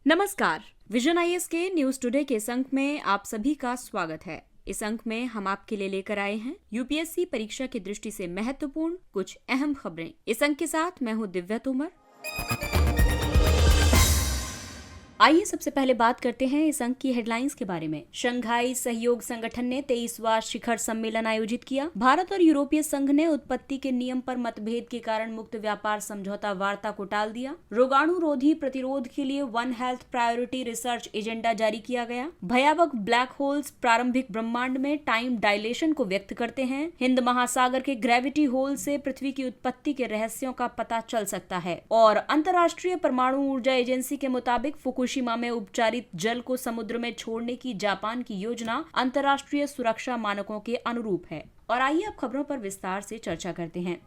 नमस्कार। Vision IAS के news today के इस अंक में आप सभी का स्वागत है। इस अंक में हम आपके लिए लेकर आए हैं यूपीएससी परीक्षा की दृष्टि से महत्वपूर्ण कुछ अहम खबरें। इस अंक के साथ मैं हूं दिव्या तोमर। आइए सबसे पहले बात करते हैं इस अंक की हेडलाइंस के बारे में। शंघाई सहयोग संगठन ने 23वां शिखर सम्मेलन आयोजित किया। भारत और यूरोपीय संघ ने उत्पत्ति के नियम पर मतभेद के कारण मुक्त व्यापार समझौता वार्ता को टाल दिया। रोगाणु रोधी प्रतिरोध के लिए one health priority research agenda जारी किया गया। भयावह ब्लैक होल्स प्रारंभिक ब्रह्मांड में टाइम डायलेशन को व्यक्त करते हैं। हिंद महासागर के ग्रेविटी होल से पृथ्वी की उत्पत्ति के रहस्यों का पता चल सकता है। और अंतर्राष्ट्रीय परमाणु ऊर्जा एजेंसी के मुताबिक फुकुशिमा में उपचारित जल को समुद्र में छोड़ने की जापान की योजना अंतर्राष्ट्रीय सुरक्षा मानकों के अनुरूप है। और आइए अब खबरों पर विस्तार से चर्चा करते हैं।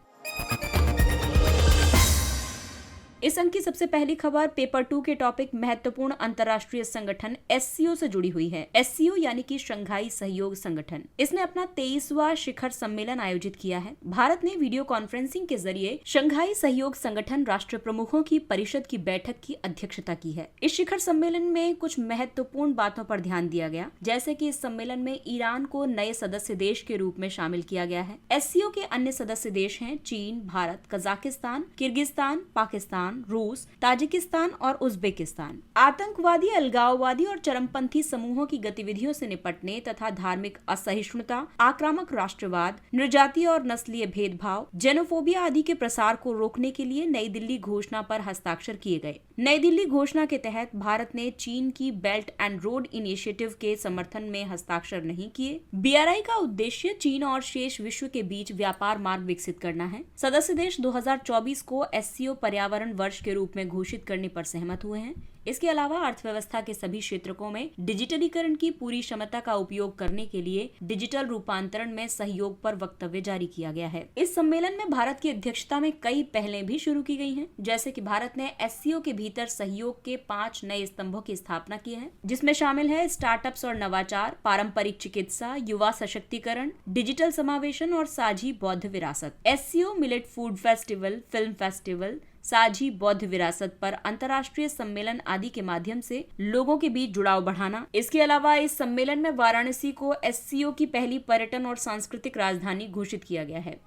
इस अंक की सबसे पहली खबर पेपर 2 के टॉपिक महत्वपूर्ण अंतर्राष्ट्रीय संगठन एससीओ से जुड़ी हुई है। एससीओ यानी कि शंघाई सहयोग संगठन, इसने अपना 23वां शिखर सम्मेलन आयोजित किया है। भारत ने वीडियो कॉन्फ्रेंसिंग के जरिए शंघाई सहयोग संगठन राष्ट्र प्रमुखों की परिषद की बैठक की अध्यक्षता की है। इस शिखर सम्मेलन में कुछ महत्वपूर्ण बातों पर ध्यान दिया गया, जैसे कि इस सम्मेलन में ईरान को नए सदस्य देश के रूप में शामिल किया गया है। एससीओ के अन्य सदस्य देश हैं चीन, भारत, कजाकिस्तान, किर्गिस्तान, पाकिस्तान, रूस, ताजिकिस्तान और उज्बेकिस्तान। आतंकवादी, अलगाववादी और चरमपंथी समूहों की गतिविधियों से निपटने तथा धार्मिक असहिष्णुता, आक्रामक राष्ट्रवाद, निर्जातीय और नस्लीय भेदभाव, जेनोफोबिया आदि के प्रसार को रोकने के लिए नई दिल्ली घोषणा पर हस्ताक्षर किए गए। नई दिल्ली घोषणा के तहत भारत ने चीन की बेल्ट एंड रोड इनिशिएटिव के समर्थन में हस्ताक्षर नहीं किए। बीआरआई का उद्देश्य चीन और शेष विश्व के बीच व्यापार मार्ग विकसित करना है। सदस्य देश 2024 को एससीओ पर्यावरण वर्ष के रूप में घोषित करने पर सहमत हुए हैं। इसके अलावा अर्थव्यवस्था के सभी क्षेत्रों में डिजिटलीकरण की पूरी क्षमता का उपयोग करने के लिए डिजिटल रूपांतरण में सहयोग पर वक्तव्य जारी किया गया है। इस सम्मेलन में भारत की अध्यक्षता में कई पहलें भी शुरू की गई हैं, जैसे कि भारत ने एससीओ के भीतर सहयोग के 5 नए स्तंभों की स्थापना की है, जिसमें शामिल है स्टार्टअप्स और नवाचार, पारंपरिक चिकित्सा, युवा सशक्तिकरण, डिजिटल समावेशन और साझी बौद्ध विरासत। SCO millet food festival, film festival, साझी बौद्ध विरासत पर अंतर्राष्ट्रीय सम्मेलन आदि के माध्यम से लोगों के बीच जुड़ाव बढ़ाना। इसके अलावा इस सम्मेलन में वाराणसी को एससीओ की पहली पर्यटन और सांस्कृतिक राजधानी घोषित किया गया है।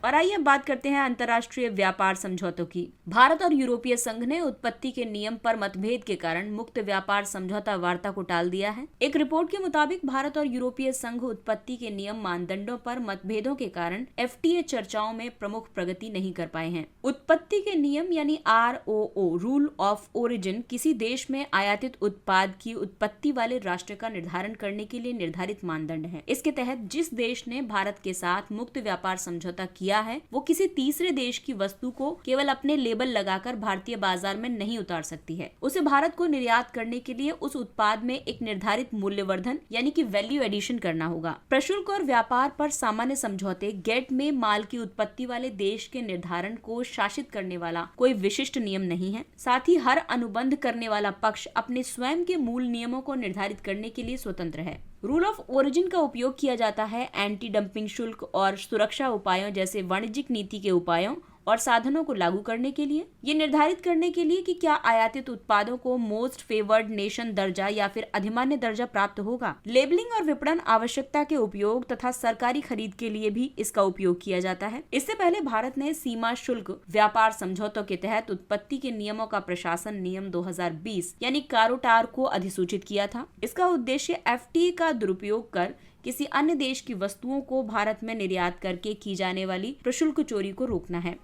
और आइए अब बात करते हैं अंतर्राष्ट्रीय व्यापार समझौतों की। भारत और यूरोपीय संघ ने उत्पत्ति के नियम पर मतभेद के कारण मुक्त व्यापार समझौता वार्ता को टाल दिया है। एक रिपोर्ट के मुताबिक भारत और यूरोपीय संघ उत्पत्ति के नियम मानदंडों पर मतभेदों के कारण एफटीए चर्चाओं में प्रमुख प्रगति नहीं कर पाए हैं। उत्पत्ति के नियम यानी ROO रूल ऑफ ओरिजिन किसी देश में आयातित उत्पाद की उत्पत्ति वाले राष्ट्र का निर्धारण करने के लिए निर्धारित मानदंड है। इसके तहत जिस देश ने भारत के साथ मुक्त व्यापार समझौता किया है, वो किसी तीसरे देश की वस्तु को केवल अपने लेबल लगाकर भारतीय बाजार में नहीं उतार सकती है। उसे भारत को निर्यात करने के लिए उस उत्पाद में एक निर्धारित मूल्यवर्धन यानी कि वैल्यू एडिशन करना होगा। प्रशुल्क और व्यापार पर सामान्य समझौते गेट में माल की उत्पत्ति वाले देश के निर्धारण को शासित करने वाला कोई विशिष्ट नियम नहीं है। साथ ही हर अनुबंध करने वाला पक्ष अपने स्वयं के मूल नियमों को निर्धारित करने के लिए स्वतंत्र है। रूल ऑफ ओरिजिन का उपयोग किया जाता है एंटी डंपिंग शुल्क और सुरक्षा उपायों जैसे वाणिज्यिक नीति के उपायों और साधनों को लागू करने के लिए। ये निर्धारित करने के लिए कि क्या आयातित उत्पादों को मोस्ट फेवर्ड नेशन दर्जा या फिर अधिमान्य दर्जा प्राप्त होगा। लेबलिंग और विपणन आवश्यकता के उपयोग तथा सरकारी खरीद के लिए भी इसका उपयोग किया जाता है। इससे पहले भारत ने सीमा शुल्क व्यापार समझौतों के तहत उत्पत्ति के नियमों का प्रशासन नियम 2020 यानी कारोटार को अधिसूचित किया था। इसका उद्देश्य एफटीए का दुरुपयोग कर किसी अन्य देश की वस्तुओं को भारत में निर्यात करके की जाने वाली प्रशुल्क चोरी को रोकना है।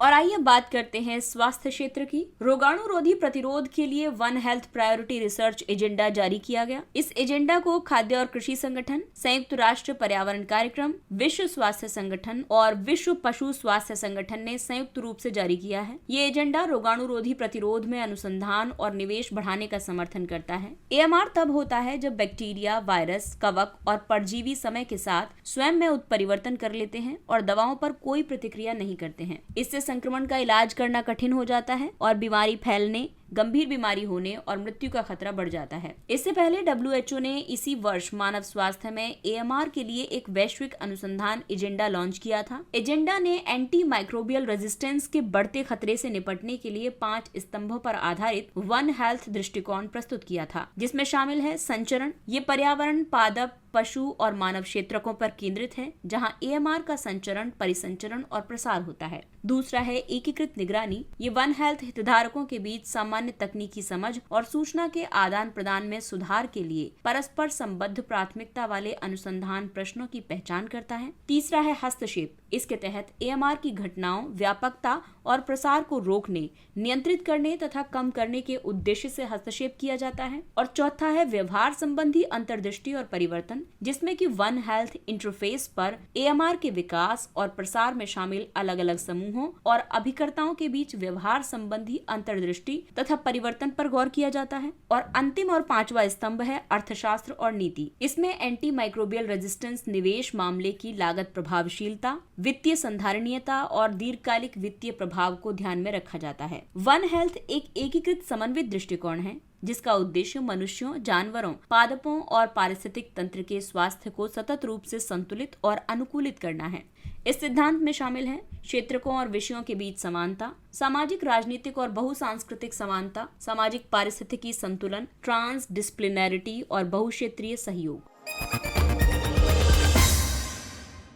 और आइए बात करते हैं स्वास्थ्य क्षेत्र की। रोगाणु रोधी प्रतिरोध के लिए one health priority research agenda जारी किया गया। इस एजेंडा को खाद्य और कृषि संगठन, संयुक्त राष्ट्र पर्यावरण कार्यक्रम, विश्व स्वास्थ्य संगठन और विश्व पशु स्वास्थ्य संगठन ने संयुक्त रूप से जारी किया है। ये एजेंडा रोगाणु रोधी प्रतिरोध में अनुसंधान और निवेश बढ़ाने का समर्थन करता है। AMR तब होता है जब बैक्टीरिया, वायरस, कवक और परजीवी समय के साथ स्वयं में उत्परिवर्तन कर लेते हैं और दवाओं पर कोई प्रतिक्रिया नहीं करते हैं। इससे संक्रमण का इलाज करना कठिन हो जाता है और बीमारी फैलने, गंभीर बीमारी होने और मृत्यु का खतरा बढ़ जाता है। इससे पहले WHO ने इसी वर्ष मानव स्वास्थ्य में AMR के लिए एक वैश्विक अनुसंधान एजेंडा लॉन्च किया था। एजेंडा ने एंटी माइक्रोबियल रेजिस्टेंस के बढ़ते खतरे से निपटने के लिए 5 स्तंभों पर आधारित वन हेल्थ दृष्टिकोण प्रस्तुत किया था, जिसमें शामिल है संचरण। ये पर्यावरण, पादप, पशु और मानव क्षेत्रकों पर केंद्रित है, जहां AMR का संचरण, परिसंचरण और प्रसार होता है। दूसरा है एकीकृत निगरानी। ये वन हेल्थ हितधारकों के बीच सामान्य तकनीकी समझ और सूचना के आदान प्रदान में सुधार के लिए परस्पर संबद्ध प्राथमिकता वाले अनुसंधान प्रश्नों की पहचान करता है। तीसरा है हस्तक्षेप। इसके तहत AMR की घटनाओं, व्यापकता और प्रसार को रोकने, नियंत्रित करने तथा कम करने के उद्देश्य से हस्तक्षेप किया जाता है। और चौथा है व्यवहार संबंधी अंतर्दृष्टि और परिवर्तन, जिसमें कि वन हेल्थ इंटरफेस पर AMR के विकास और प्रसार में शामिल अलग अलग समूहों और अभिकर्ताओं के बीच व्यवहार संबंधी अंतर्दृष्टि तथा परिवर्तन पर गौर किया जाता है। और अंतिम और पांचवा स्तंभ है अर्थशास्त्र और नीति। इसमें एंटी माइक्रोबियल रेजिस्टेंस, निवेश मामले की लागत प्रभावशीलता, वित्तीय संधारणीयता और दीर्घकालिक वित्तीय प्रभाव को ध्यान में रखा जाता है। वन हेल्थ एक एकीकृत समन्वित दृष्टिकोण है, जिसका उद्देश्य मनुष्यों, जानवरों, पादपों और पारिस्थितिक तंत्र के स्वास्थ्य को सतत रूप से संतुलित और अनुकूलित करना है। इस सिद्धांत में शामिल है क्षेत्रकों और विषयों के बीच समानता, सामाजिक, राजनीतिक और बहुसांस्कृतिक समानता, सामाजिक पारिस्थितिकी संतुलन, ट्रांस डिसिप्लिनैरिटी और बहुक्षेत्रीय सहयोग।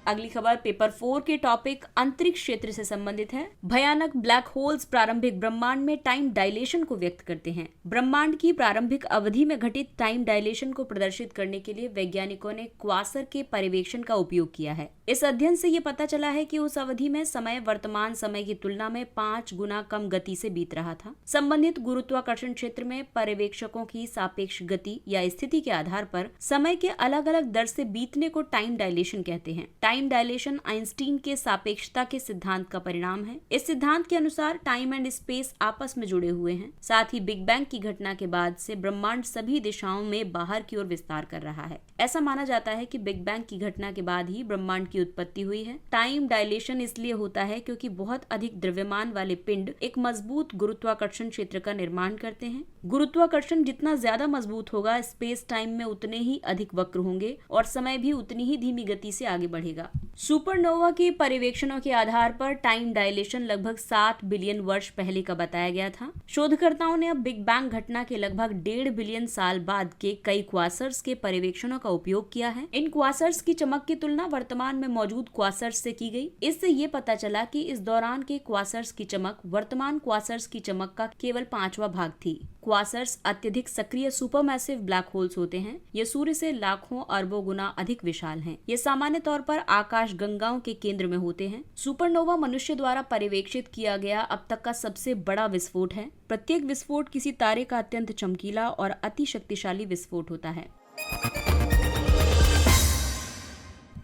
अगली खबर पेपर 4 के टॉपिक अंतरिक्ष क्षेत्र से संबंधित है। भयानक ब्लैक होल्स प्रारंभिक ब्रह्मांड में टाइम डायलेशन को व्यक्त करते हैं। ब्रह्मांड की प्रारंभिक अवधि में घटित टाइम डायलेशन को प्रदर्शित करने के लिए वैज्ञानिकों ने क्वासर के पर्यवेक्षण का उपयोग किया है। इस अध्ययन से ये पता चला है कि उस अवधि में समय वर्तमान समय की तुलना में 5 गुना कम गति से बीत रहा था। संबंधित गुरुत्वाकर्षण क्षेत्र में पर्यवेक्षकों की सापेक्ष गति या स्थिति के आधार पर समय के अलग अलग दर से बीतने को टाइम डायलेशन कहते हैं। टाइम डायलेशन आइंस्टीन के सापेक्षता के सिद्धांत का परिणाम है। इस सिद्धांत के अनुसार टाइम एंड स्पेस आपस में जुड़े हुए हैं। साथ ही बिग बैंग की घटना के बाद से ब्रह्मांड सभी दिशाओं में बाहर की ओर विस्तार कर रहा है। ऐसा माना जाता है कि बिग बैंग की घटना के बाद ही ब्रह्मांड की उत्पत्ति हुई है। टाइम डायलेशन इसलिए होता है क्योंकि बहुत अधिक द्रव्यमान वाले पिंड एक मजबूत गुरुत्वाकर्षण क्षेत्र का निर्माण करते हैं। गुरुत्वाकर्षण जितना ज्यादा मजबूत होगा, स्पेस टाइम में उतने ही अधिक वक्र होंगे और समय भी उतनी ही धीमी गति से आगे बढ़ेगा। सुपरनोवा के पर्यवेक्षणों के आधार पर टाइम डायलेशन लगभग 7 बिलियन वर्ष पहले का बताया गया था। शोधकर्ताओं ने अब बिग बैंग घटना के लगभग 1.5 बिलियन साल बाद के कई क्वासर्स के पर्यवेक्षणों का उपयोग किया है। इन क्वासर्स की चमक की तुलना वर्तमान में मौजूद क्वासर्स से की गई। इससे ये पता चला कि इस दौरान के क्वासर्स की चमक वर्तमान क्वासर्स की चमक का केवल 5वां भाग थी। क्वासर्स अत्यधिक सक्रिय सुपरमैसिव ब्लैक होल्स होते हैं। ये सूर्य से लाखों अरबों गुना अधिक विशाल हैं। ये सामान्य तौर पर आकाश गंगाओं के केंद्र में होते हैं। सुपरनोवा मनुष्य द्वारा पर्यवेक्षित किया गया अब तक का सबसे बड़ा विस्फोट है। प्रत्येक विस्फोट किसी तारे का अत्यंत चमकीला और अति शक्तिशाली विस्फोट होता है।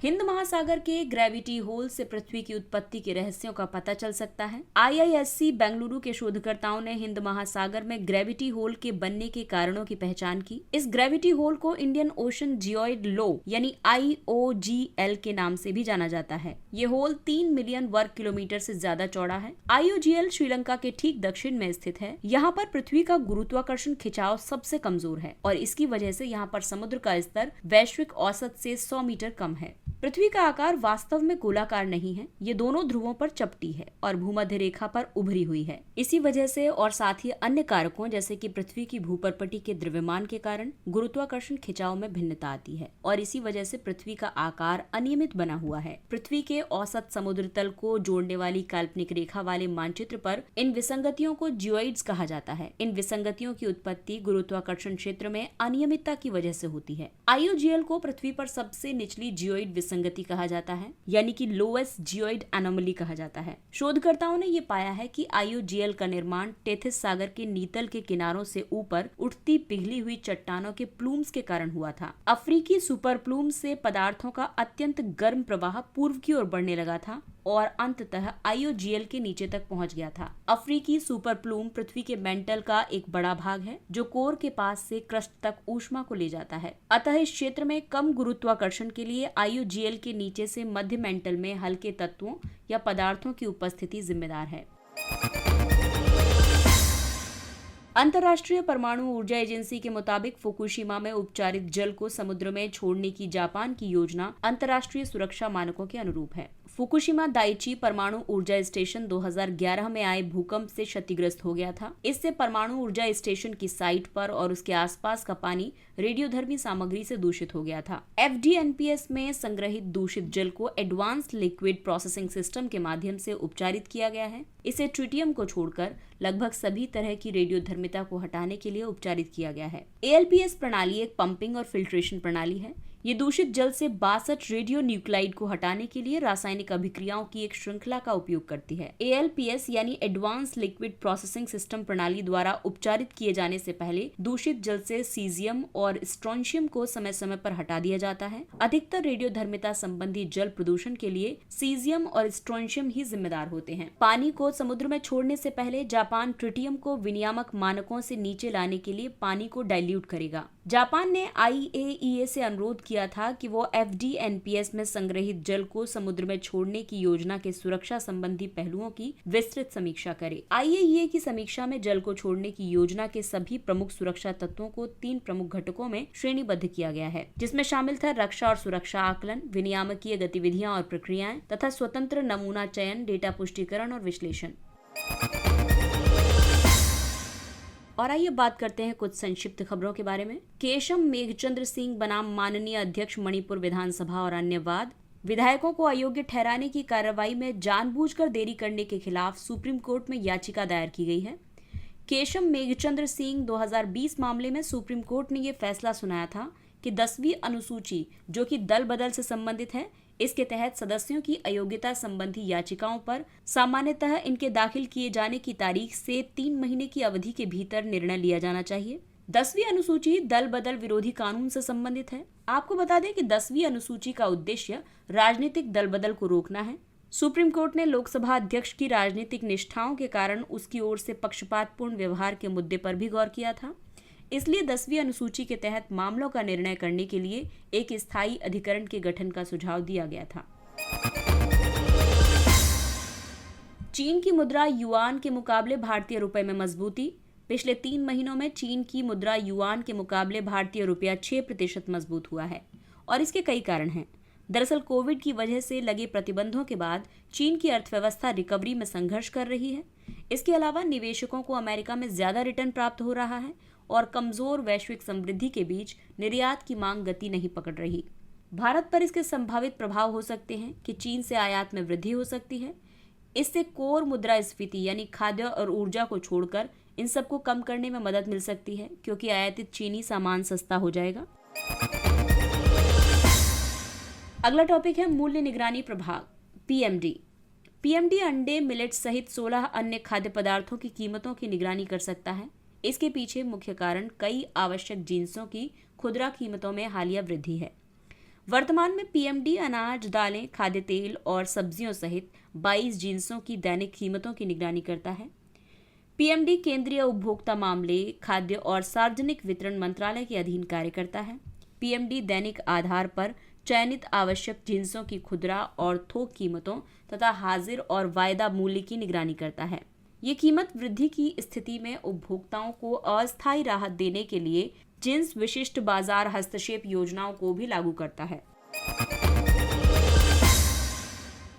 हिंद महासागर के ग्रेविटी होल से पृथ्वी की उत्पत्ति के रहस्यों का पता चल सकता है। IISc बेंगलुरु के शोधकर्ताओं ने हिंद महासागर में ग्रेविटी होल के बनने के कारणों की पहचान की। इस ग्रेविटी होल को इंडियन ओशन जियोइड लो यानी IOGL के नाम से भी जाना जाता है। ये होल 3 मिलियन वर्ग किलोमीटर से ज्यादा चौड़ा है। IOGL श्रीलंका के ठीक दक्षिण में स्थित है। यहाँ पर पृथ्वी का गुरुत्वाकर्षण खिंचाव सबसे कमजोर है और इसकी वजह से यहाँ पर समुद्र का स्तर वैश्विक औसत से 100 मीटर कम है। पृथ्वी का आकार वास्तव में गोलाकार नहीं है। ये दोनों ध्रुवों पर चपटी है और भूमध्य रेखा पर उभरी हुई है। इसी वजह से और साथ ही अन्य कारकों जैसे कि पृथ्वी की भूपर्पटी के द्रव्यमान के कारण गुरुत्वाकर्षण खिंचाव में भिन्नता आती है और इसी वजह से पृथ्वी का आकार अनियमित बना हुआ है। पृथ्वी के औसत समुद्र तल को जोड़ने वाली काल्पनिक रेखा वाले मानचित्र पर इन विसंगतियों को जियोइड्स कहा जाता है। इन विसंगतियों की उत्पत्ति गुरुत्वाकर्षण क्षेत्र में अनियमितता की वजह से होती है। IOGL को पृथ्वी पर सबसे निचली जियोइड विसंगति कहा जाता है, यानी कि लोएस्ट जियोइड एनोमली कहा जाता है। शोधकर्ताओं ने ये पाया है कि IOGL का निर्माण टेथिस सागर के नीतल के किनारों से ऊपर उठती पिघली हुई चट्टानों के प्लूम्स के कारण हुआ था। अफ्रीकी सुपर प्लूम से पदार्थों का अत्यंत गर्म प्रवाह पूर्व की ओर बढ़ने लगा था और अंततः IOGL के नीचे तक पहुंच गया था। अफ्रीकी सुपर प्लूम पृथ्वी के मेंटल का एक बड़ा भाग है जो कोर के पास से क्रस्ट तक ऊष्मा को ले जाता है। अतः इस क्षेत्र में कम गुरुत्वाकर्षण के लिए IOGL के नीचे से मध्य मेंटल में हल्के तत्वों या पदार्थों की उपस्थिति जिम्मेदार है। अंतर्राष्ट्रीय परमाणु ऊर्जा एजेंसी के मुताबिक फुकुशिमा में उपचारित जल को समुद्र में छोड़ने की जापान की योजना अंतर्राष्ट्रीय सुरक्षा मानकों के अनुरूप है। फुकुशिमा दाइची परमाणु ऊर्जा स्टेशन 2011 में आए भूकंप से क्षतिग्रस्त हो गया था। इससे परमाणु ऊर्जा स्टेशन की साइट पर और उसके आसपास का पानी रेडियोधर्मी सामग्री से दूषित हो गया था। FDNPS में संग्रहित दूषित जल को एडवांस्ड लिक्विड प्रोसेसिंग सिस्टम के माध्यम से उपचारित किया गया है। इसे ट्रिटियम को छोड़कर लगभग सभी तरह की रेडियोधर्मिता को हटाने के लिए उपचारित किया गया है। ALPS प्रणाली एक पंपिंग और फिल्ट्रेशन प्रणाली है। ये दूषित जल से 62 रेडियो न्यूक्लाइड को हटाने के लिए रासायनिक अभिक्रियाओं की एक श्रृंखला का उपयोग करती है। ALPS यानी एडवांस लिक्विड प्रोसेसिंग सिस्टम प्रणाली द्वारा उपचारित किए जाने से पहले दूषित जल से सीजियम और स्ट्रोंशियम को समय समय पर हटा दिया जाता है। अधिकतर रेडियोधर्मिता संबंधी जल प्रदूषण के लिए सीजियम और स्ट्रोंशियम ही जिम्मेदार होते हैं। पानी को समुद्र में छोड़ने से पहले जापान ट्रिटियम को विनियामक मानकों से नीचे लाने के लिए पानी को डाइल्यूट करेगा। जापान ने IAEA से अनुरोध किया था कि वो FDNPS में संग्रहित जल को समुद्र में छोड़ने की योजना के सुरक्षा संबंधी पहलुओं की विस्तृत समीक्षा करे। IAEA की समीक्षा में जल को छोड़ने की योजना के सभी प्रमुख सुरक्षा तत्वों को 3 प्रमुख घटकों में श्रेणीबद्ध किया गया है, जिसमें शामिल था रक्षा और सुरक्षा आकलन, विनियामकीय गतिविधियां और प्रक्रियाएं तथा स्वतंत्र नमूना चयन, डेटा पुष्टिकरण और विश्लेषण। और आइए बात करते हैं कुछ संक्षिप्त खबरों के बारे में। केशम मेघचंद्र सिंह बनाम माननीय अध्यक्ष मणिपुर विधानसभा और अन्य वाद। विधायकों को अयोग्य ठहराने की कार्रवाई में जानबूझकर देरी करने के खिलाफ सुप्रीम कोर्ट में याचिका दायर की गई है। केशम मेघचंद्र सिंह 2020 मामले में सुप्रीम कोर्ट ने यह फैसला सुनाया था कि 10वीं अनुसूची, जो कि दल बदल से संबंधित है, इसके तहत सदस्यों की अयोग्यता संबंधी याचिकाओं पर सामान्यतः इनके दाखिल किए जाने की तारीख से 3 महीने की अवधि के भीतर निर्णय लिया जाना चाहिए। 10वीं अनुसूची दल बदल विरोधी कानून से संबंधित है। आपको बता दें कि 10वीं अनुसूची का उद्देश्य राजनीतिक दल बदल को रोकना है। सुप्रीम कोर्ट ने लोकसभा अध्यक्ष की राजनीतिक निष्ठाओं के कारण उसकी ओर से पक्षपातपूर्ण व्यवहार के मुद्दे पर भी गौर किया था। इसलिए 10वीं अनुसूची के तहत मामलों का निर्णय करने के लिए एक स्थायी अधिकरण के गठन का सुझाव दिया गया था। चीन की मुद्रा युआन के मुकाबले भारतीय रुपए में मजबूती। पिछले 3 महीनों में चीन की मुद्रा युआन के मुकाबले भारतीय रुपया 6% मजबूत हुआ है और इसके कई कारण हैं। दरअसल कोविड की वजह से लगे प्रतिबंधों के बाद चीन की अर्थव्यवस्था रिकवरी में संघर्ष कर रही है। इसके अलावा निवेशकों को अमेरिका में ज्यादा रिटर्न प्राप्त हो रहा है और कमजोर वैश्विक समृद्धि के बीच निर्यात की मांग गति नहीं पकड़ रही। भारत पर इसके संभावित प्रभाव हो सकते हैं कि चीन से आयात में वृद्धि हो सकती है। इससे कोर मुद्रास्फीति यानी खाद्य और ऊर्जा को छोड़कर इन सबको कम करने में मदद मिल सकती है, क्योंकि आयातित चीनी सामान सस्ता हो जाएगा। अगला टॉपिक है मूल्य निगरानी प्रभाग, PMD। PMD अंडे, मिलेट सहित 16 अन्य खाद्य पदार्थों की कीमतों की निगरानी कर सकता है। इसके पीछे मुख्य कारण कई आवश्यक जिन्सों की खुदरा कीमतों में हालिया वृद्धि है। वर्तमान में PMD अनाज, दालें, खाद्य तेल और सब्जियों सहित 22 जिन्सों की दैनिक कीमतों की निगरानी करता है। PMD केंद्रीय उपभोक्ता मामले, खाद्य और सार्वजनिक वितरण मंत्रालय के अधीन कार्य करता है। PMD दैनिक आधार पर चयनित आवश्यक जिन्सों की खुदरा और थोक कीमतों तथा हाजिर और वायदा मूल्य की निगरानी करता है। ये कीमत वृद्धि की स्थिति में उपभोक्ताओं को अस्थायी राहत देने के लिए जिन्स विशिष्ट बाजार हस्तक्षेप योजनाओं को भी लागू करता है।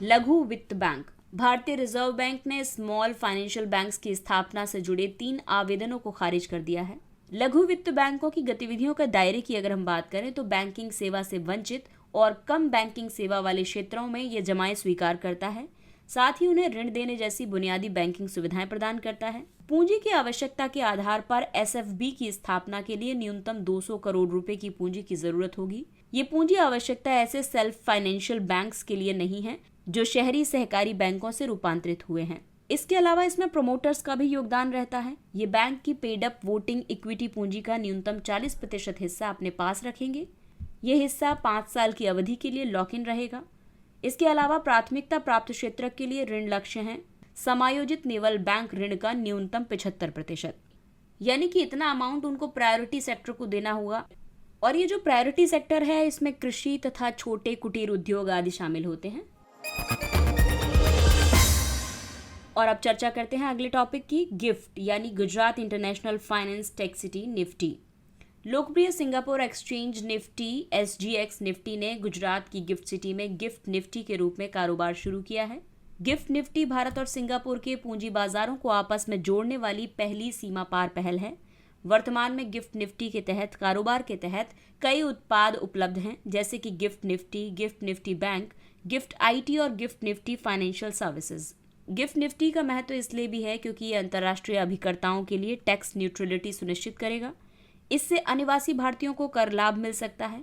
लघु वित्त बैंक। भारतीय रिजर्व बैंक ने स्मॉल फाइनेंशियल बैंक्स की स्थापना से जुड़े 3 आवेदनों को खारिज कर दिया है। लघु वित्त बैंकों की गतिविधियों के दायरे की अगर हम बात करें तो बैंकिंग सेवा से वंचित और कम बैंकिंग सेवा वाले क्षेत्रों में ये जमाएं स्वीकार करता है। साथ ही उन्हें ऋण देने जैसी बुनियादी बैंकिंग सुविधाएं प्रदान करता है। पूंजी की आवश्यकता के आधार पर SFB की स्थापना के लिए न्यूनतम 200 करोड़ रुपए की पूंजी की जरूरत होगी। ये पूंजी आवश्यकता ऐसे सेल्फ फाइनेंशियल बैंक्स के लिए नहीं है जो शहरी सहकारी बैंकों से रूपांतरित हुए हैं। इसके अलावा इसमें प्रोमोटर्स का भी योगदान रहता है। ये बैंक की पेड अप वोटिंग इक्विटी पूंजी का न्यूनतम 40% हिस्सा अपने पास रखेंगे। ये हिस्सा 5 साल की अवधि के लिए लॉक इन रहेगा। इसके अलावा प्राथमिकता प्राप्त क्षेत्र के लिए ऋण लक्ष्य हैं समायोजित नेवल बैंक ऋण का न्यूनतम 75%, यानी कि इतना अमाउंट उनको प्रायोरिटी सेक्टर को देना होगा। और ये जो प्रायोरिटी सेक्टर है इसमें कृषि तथा छोटे कुटीर उद्योग आदि शामिल होते हैं। और अब चर्चा करते हैं अगले टॉपिक की, गिफ्ट यानी Gujarat international finance tech city Nifty. लोकप्रिय Singapore exchange Nifty SGX Nifty ने गुजरात की गिफ्ट सिटी में गिफ्ट निफ्टी के रूप में कारोबार शुरू किया है। गिफ्ट निफ्टी भारत और सिंगापुर के पूंजी बाजारों को आपस में जोड़ने वाली पहली सीमा पार पहल है। वर्तमान में गिफ्ट निफ्टी के तहत कारोबार के तहत कई उत्पाद उपलब्ध हैं, जैसे कि gift Nifty bank, gift IT और gift Nifty financial services. Gift Nifty का महत्व इसलिए भी है क्योंकि ये अंतर्राष्ट्रीय अभिकर्ताओं के लिए टैक्स न्यूट्रलिटी सुनिश्चित करेगा। इससे अनिवासी भारतीयों को कर लाभ मिल सकता है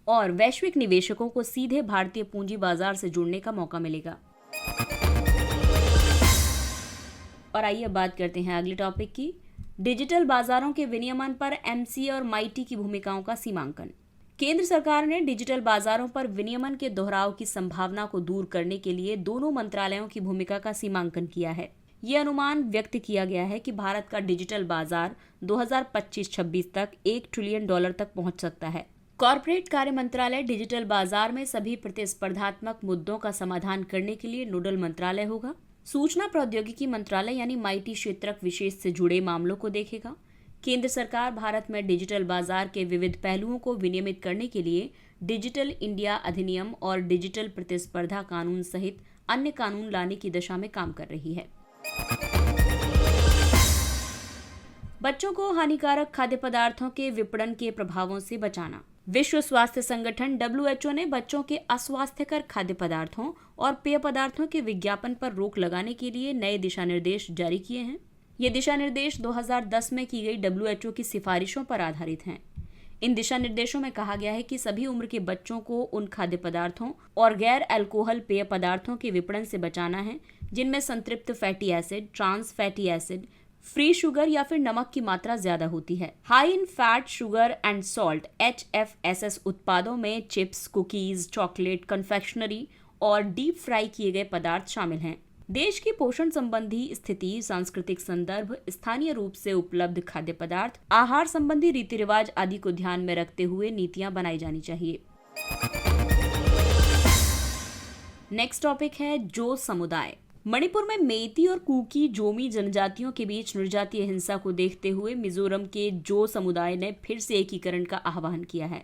और वैश्विक निवेशकों को सीधे भारतीय पूंजी बाजार से जुड़ने का मौका मिलेगा। और आइए अब बात करते हैं अगले टॉपिक की, डिजिटल बाजारों के विनियमन पर MCA और MeitY की भूमिकाओं का सीमांकन। केंद्र सरकार ने डिजिटल बाजारों पर विनियमन के दोहराव की संभावना को दूर करने के लिए दोनों मंत्रालयों की भूमिका का सीमांकन किया है। ये अनुमान व्यक्त किया गया है कि भारत का डिजिटल बाजार 2025-26 तक $1 ट्रिलियन तक पहुंच सकता है। कॉर्पोरेट कार्य मंत्रालय डिजिटल बाजार में सभी प्रतिस्पर्धात्मक मुद्दों का समाधान करने के लिए नोडल मंत्रालय होगा। सूचना प्रौद्योगिकी मंत्रालय यानी MeitY क्षेत्रक विशेष से जुड़े मामलों को देखेगा। केंद्र सरकार भारत में डिजिटल बाजार के विविध पहलुओं को विनियमित करने के लिए डिजिटल इंडिया अधिनियम और डिजिटल प्रतिस्पर्धा कानून सहित अन्य कानून लाने की दिशा में काम कर रही है। बच्चों को हानिकारक खाद्य पदार्थों के विपणन के प्रभावों से बचाना। विश्व स्वास्थ्य संगठन WHO ने बच्चों के अस्वास्थ्यकर खाद्य पदार्थों और पेय पदार्थों के विज्ञापन पर रोक लगाने के लिए नए दिशा निर्देश जारी किए हैं। ये दिशा निर्देश 2010 में की गई WHO की सिफारिशों पर आधारित हैं। इन दिशा निर्देशों में कहा गया है कि सभी उम्र के बच्चों को उन खाद्य पदार्थों और गैर अल्कोहल पेय पदार्थों के विपणन से बचाना है जिनमें संतृप्त fatty acid, trans fatty acid, free sugar या फिर नमक की मात्रा ज्यादा होती है। High in fat, sugar and salt HFSS उत्पादों में चिप्स, कुकीज, चॉकलेट, कन्फेक्शनरी और डीप फ्राई किए गए पदार्थ शामिल हैं। देश की पोषण संबंधी स्थिति, सांस्कृतिक संदर्भ, स्थानीय रूप से उपलब्ध खाद्य पदार्थ, आहार संबंधी रीति रिवाज आदि को ध्यान में रखते हुए नीतियां बनाई जानी चाहिए। नेक्स्ट टॉपिक है जो समुदाय। मणिपुर में मेइती और कुकी जोमी जनजातियों के बीच निर्जातीय हिंसा को देखते हुए मिजोरम के जो समुदाय ने फिर से एकीकरण का आह्वान किया है।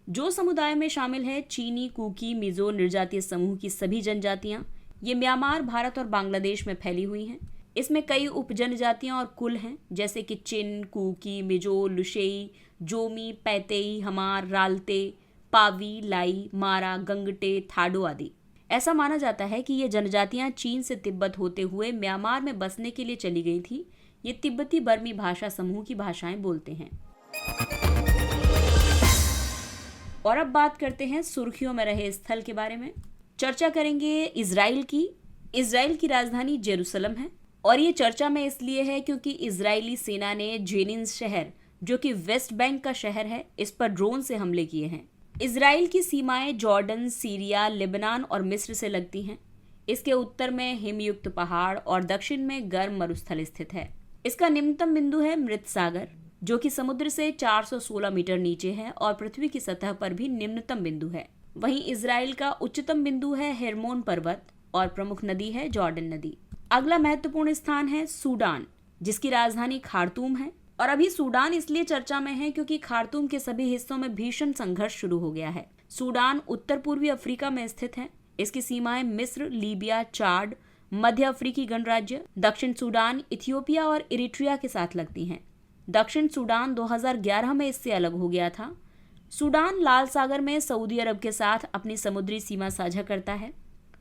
जो समुदाय में शामिल है चीनी, कुकी, मिजो निर्जातीय समूह की सभी जनजातियां। ये म्यांमार, भारत और बांग्लादेश में फैली हुई हैं। इसमें कई उप जनजातियां और कुल हैं, जैसे कि चिन, कुकी, मिजो, लुशेई, जोमी, पैतेई, हमार, रालते, पावी, लाई, मारा, गंगटे, थाडो आदि। ऐसा माना जाता है कि ये जनजातियां चीन से तिब्बत होते हुए म्यांमार में बसने के लिए चली गई थी। ये तिब्बती बर्मी भाषा समूह की भाषाएं बोलते हैं। और अब बात करते हैं सुर्खियों में रहे स्थल के बारे में। चर्चा करेंगे इजराइल की राजधानी जेरूसलम है और ये चर्चा में इसलिए है क्योंकि इजरायली सेना ने जेनिन शहर, जो कि वेस्ट बैंक का शहर है, इस पर ड्रोन से हमले किए हैं। इजराइल की सीमाएं जॉर्डन, सीरिया, लेबनान और मिस्र से लगती हैं। इसके उत्तर में हिमयुक्त पहाड़ और दक्षिण में गर्म मरुस्थल स्थित है। इसका निम्नतम बिंदु है मृत सागर, जो कि समुद्र से 416 मीटर नीचे है और पृथ्वी की सतह पर भी निम्नतम बिंदु है। वहीं इजराइल का उच्चतम बिंदु है हेरमोन पर्वत और प्रमुख नदी है जॉर्डन नदी। अगला महत्वपूर्ण स्थान है सूडान, जिसकी राजधानी खार्तूम है। और अभी सूडान इसलिए चर्चा में है क्योंकि खार्तूम के सभी हिस्सों में भीषण संघर्ष शुरू हो गया है। सूडान उत्तर पूर्वी अफ्रीका में स्थित है। इसकी सीमाएं मिस्र, लीबिया, चाड, मध्य अफ्रीकी गणराज्य, दक्षिण सूडान, इथियोपिया और इरिट्रिया के साथ लगती हैं। दक्षिण सूडान 2011 में इससे अलग हो गया था। सूडान लाल सागर में सऊदी अरब के साथ अपनी समुद्री सीमा साझा करता है।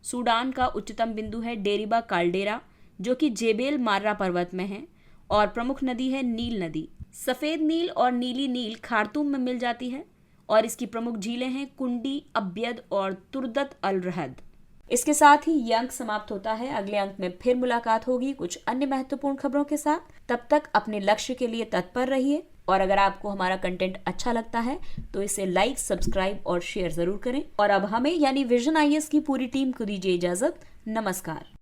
सूडान का उच्चतम बिंदु है डेरिबा काल्डेरा, जो कि जेबेल मार्रा पर्वत में है और प्रमुख नदी है नील नदी। सफेद नील और नीली नील खार्तूम में मिल जाती है और इसकी प्रमुख झीलें हैं कुंडी, अब्यद और तुर्दत अल रहद। इसके साथ ही ये अंक समाप्त होता है। अगले अंक में फिर मुलाकात होगी कुछ अन्य महत्वपूर्ण खबरों के साथ। तब तक अपने लक्ष्य के लिए तत्पर रहिए और अगर आपको हमारा कंटेंट अच्छा लगता है तो इसे लाइक, सब्सक्राइब और शेयर जरूर करें। और अब हमें यानी विजन IAS की पूरी टीम को दीजिए इजाजत। नमस्कार।